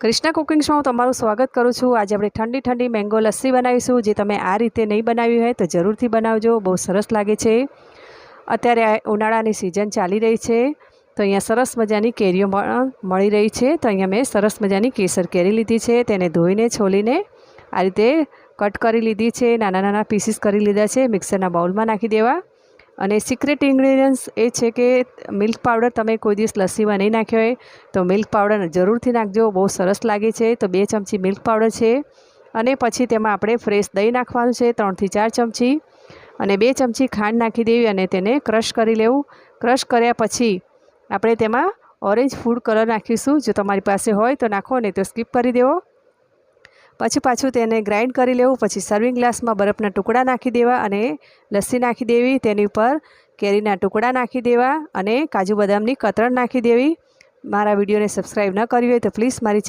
કૃષ્ણા કુકિંગ્સમાં હું તમારું સ્વાગત કરું છું। આજે આપણે ઠંડી ઠંડી મેંગો લસ્સી બનાવીશું, જે તમે આ રીતે નહીં બનાવી હોય તો જરૂરથી બનાવજો, બહુ સરસ લાગે છે। અત્યારે ઉનાળાની સિઝન ચાલી રહી છે, તો અહીંયા સરસ મજાની કેરીઓ મળી રહી છે। તો અહીંયા મેં સરસ મજાની કેસર કેરી લીધી છે, તેને ધોઈને છોલીને આ રીતે કટ કરી લીધી છે, નાના નાના પીસીસ કરી લીધા છે। મિક્સરના બાઉલમાં નાખી દેવા। અને સિક્રેટ ઇન્ગ્રેડિયન્ટ્સ એ છે કે મિલ્ક પાવડર તમે કોઈ દિવસ લસ્સીમાં નહીં નાખ્યો હોય તો મિલ્ક પાવડર જરૂરથી નાખજો, બહુ સરસ લાગે છે। તો 2 ચમચી મિલ્ક પાવડર છે, અને પછી તેમાં આપણે ફ્રેશ દહીં નાખવાનું છે 3 થી 4 ચમચી, અને 2 ચમચી ખાંડ નાખી દેવી અને તેને ક્રશ કરી લેવું। ક્રશ કર્યા પછી આપણે તેમાં ઓરેન્જ ફૂડ કલર નાખીશું, જો તમારી પાસે હોય તો નાખો, નહીં તો સ્કીપ કરી દેવો। પછી પાછું તેને ગ્રાઇન્ડ કરી લેવું। પછી સર્વિંગ ગ્લાસમાં બરફના ટુકડા નાખી દેવા અને લસ્સી નાખી દેવી, તેની ઉપર કેરીના ટુકડા નાખી દેવા અને કાજુ બદામની કતરણ નાખી દેવી। મારા વિડીયોને સબસ્ક્રાઈબ ન કરી હોય તો પ્લીઝ મારી